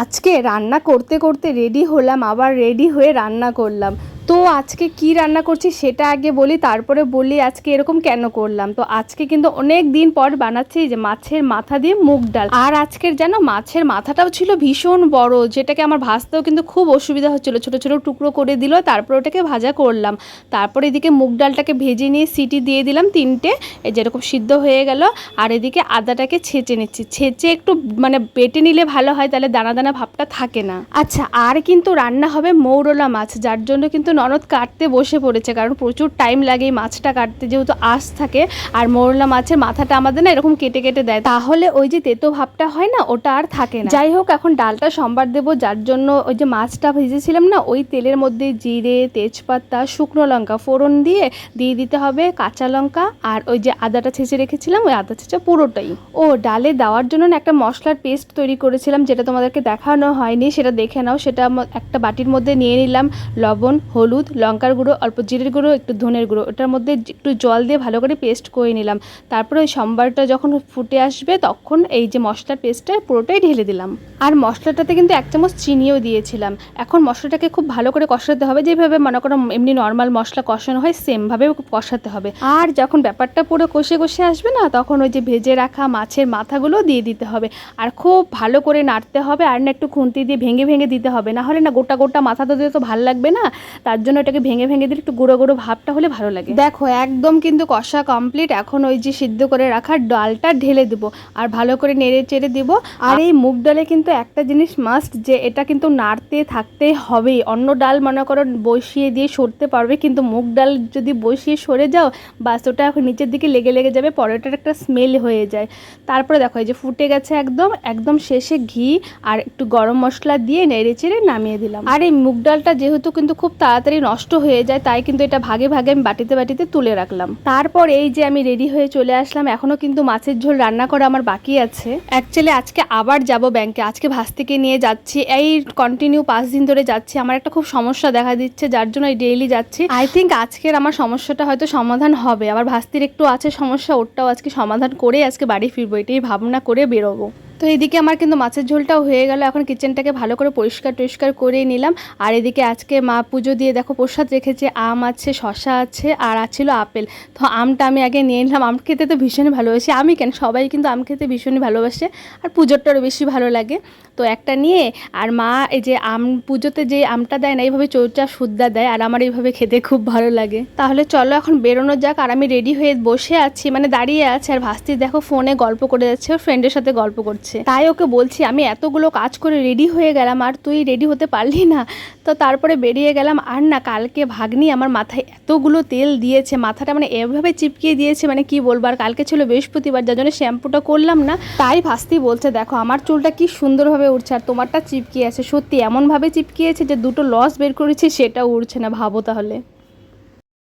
আজকে রান্না করতে করতে রেডি হলাম, আবার রেডি হয়ে রান্না করলাম। তো আজকে কি রান্না করছি সেটা আগে বলি, তারপরে বলি আজকে এরকম কেন করলাম। তো আজকে কিন্তু অনেক দিন পর বানাচ্ছি যে মাছের মাথা দিয়ে মুগ ডাল। আর আজকের যেন মাছের মাথাটাও ছিল ভীষণ বড়, যেটাকে আমার ভাজতেও কিন্তু খুব অসুবিধা হচ্ছিল। ছোট ছোট টুকরো করে দিল, তারপর ওটাকে ভাজা করলাম। তারপর এদিকে মুগ ডালটাকে ভেজে নিয়ে সিটি দিয়ে দিলাম 3টে, যেরকম সিদ্ধ হয়ে গেল। আর এদিকে আদাটাকে ছেঁচে নিচ্ছি, ছেঁচে একটু মানে বেটে নিলে ভালো হয়, তাহলে দানা দানা ভাবটা থাকে না। আচ্ছা, আর কিন্তু রান্না হবে মৌরলা মাছ, যার জন্য কিন্তু ননদ কাটতে বসে পড়েছে, কারণ প্রচুর টাইম লাগে এই মাছটা কাটতে, যেহেতু আঁশ থাকে। আর মৌরলা মাছের মাথাটা আমাদের না এরকম কেটে কেটে দেয়, তাহলে ওই যে তেতো ভাবটা হয় না, ওটা আর থাকে না। যাই হোক, এখন ডালটা সম্বার দেবো, যার জন্য ওই যে মাছটা ভেজেছিলাম না, ওই তেলের মধ্যে জিরে, তেজপাতা, শুকনো লঙ্কা ফোড়ন দিয়ে দিতে হবে কাঁচা লঙ্কা, আর ওই যে আদাটা ছেঁচে রেখেছিলাম, ওই আদা ছেঁচা পুরোটাই। ও ডালে দেওয়ার জন্য না একটা মশলার পেস্ট তৈরি করেছিলাম, যেটা তোমাদেরকে দেখানো হয়নি, সেটা দেখে নাও। সেটা একটা বাটির মধ্যে নিয়ে নিলাম লবণ, হলুদ, লঙ্কার গুঁড়ো, অল্প জিরের গুঁড়ো, একটু ধনের গুঁড়ো। ওটার মধ্যে একটু জল দিয়ে ভালো করে পেস্ট করে নিলাম। তারপরে ওই সম্বারটা যখন ফুটে আসবে, তখন এই যে মশলার পেস্টটা পুরোটাই ঢেলে দিলাম। আর মশলাটাতে কিন্তু 1 চামচ চিনিও দিয়েছিলাম। এখন মশলাটাকে খুব ভালো করে কষাতে হবে, যেভাবে মনে করো এমনি নর্মাল মশলা কষানো হয় সেমভাবে কষাতে হবে। আর যখন ব্যাপারটা পুরো কষে কষে আসবে না, তখন ওই যে ভেজে রাখা মাছের মাথাগুলো দিয়ে দিতে হবে। আর খুব ভালো করে নাড়তে হবে, আর না একটু খুন্তি দিয়ে ভেঙে ভেঙে দিতে হবে, না হলে না গোটা গোটা মাথা তো দিলে তো ভালো লাগবে না। তার জন্য এটাকে ভেঙে ভেঙে দিলে একটু গুঁড়ো গুঁড়ো ভাবটা হলে ভালো লাগে। দেখো একদম কিন্তু কষা কমপ্লিট। এখন ওই যে সিদ্ধ করে রাখা ডালটা ঢেলে দেবো, আর ভালো করে নেড়ে চেড়ে দেবো। আর এই মুগ ডালে কিন্তু একটা জিনিস মাস্ট, যে এটা কিন্তু নাড়তে থাকতে হবেই। অন্য ডাল মনে করো বসিয়ে দিয়ে সরতে পারবে, কিন্তু মুগ ডাল যদি বসিয়ে সরে যাও, বাস ওটা নিচের দিকে লেগে লেগে যাবে, পরোটার একটা স্মেল হয়ে যায়। তারপরে দেখো এই যে ফুটে গেছে একদম, একদম শেষে ঘি আর একটু গরম মশলা দিয়ে নেড়ে চেড়ে নামিয়ে দিলাম। আর এই মুগ ডালটা যেহেতু কিন্তু খুব তাড়াতাড়ি নষ্ট হয়ে যায়, তাই কিন্তু এটা ভাগে ভাগে আমি বাটিতে বাটিতে তুলে রাখলাম। তারপর এই যে আমি রেডি হয়ে চলে আসলাম। এখনো কিন্তু মাছের ঝোল রান্না করা আমার বাকি আছে। অ্যাকচুয়ালি আজকে আবার যাব ব্যাংকে, আজকে ভাস্তিকে নিয়ে যাচ্ছি। এই কন্টিনিউ 5 দিন ধরে যাচ্ছি। আমার একটা খুব সমস্যা দেখা দিচ্ছে, যার জন্য ডেইলি যাচ্ছি। আই থিঙ্ক আজকের আমার সমস্যাটা হয়তো সমাধান হবে। আবার ভাস্তির একটু আছে সমস্যা, ওটাও আজকে সমাধান করে আজকে বাড়ি ফিরবো, এটাই ভাবনা করে বেরোবো। তো এদিকে আমার কিন্তু মাছের ঝোলটাও হয়ে গেল। এখন কিচেনটাকে ভালো করে পরিষ্কার টরিষ্কার করে নিলাম। আর এদিকে আজকে মা পুজো দিয়ে দেখো প্রসাদ রেখেছে, আম আছে, শশা আছে, আর ছিল আপেল। তো আমটা আমি আগে নিয়ে নিলাম। আম খেতে তো ভীষণই ভালোবাসি, আমি কেন সবাই কিন্তু আম খেতে ভীষণই ভালোবাসে, আর পুজোরটারও বেশি ভালো লাগে। তো একটা নিয়ে, আর মা এই যে আম পুজোতে যে আমটা দেয় না, এইভাবে চৌচা সুদ্দা দেয়, আর আমার এইভাবে খেতে খুব ভালো লাগে। তাহলে চলো এখন বেরোনো যাক। আর আমি রেডি হয়ে বসে আছি, মানে দাঁড়িয়ে আছে, আর ভাস্তি দেখো ফোনে গল্প করে যাচ্ছে, ওর ফ্রেন্ডের সাথে গল্প করছে। তাই ওকে বলছি আমি এতগুলো কাজ করে রেডি হয়ে গেলাম, আর তুই রেডি হতে পারলি না। তো তারপরে বেরিয়ে গেলাম। আর না কালকে ভাগ্নি আমার মাথায় এতগুলো তেল দিয়েছে, মাথাটা মানে এভাবে চিপকিয়ে দিয়েছে, মানে কি বলবো। আর কালকে ছিল বৃহস্পতিবার, যার জন্য শ্যাম্পুটা করলাম না। তাই ভাস্তি বলছে দেখো আমার চুলটা কি সুন্দরভাবে উঠছে, আর তোমারটা চিপকিয়ে আছে। সত্যি এমনভাবে চিপকিয়েছে যে 2টো লস বের করেছি, সেটাও উঠছে না, ভাবো তাহলে।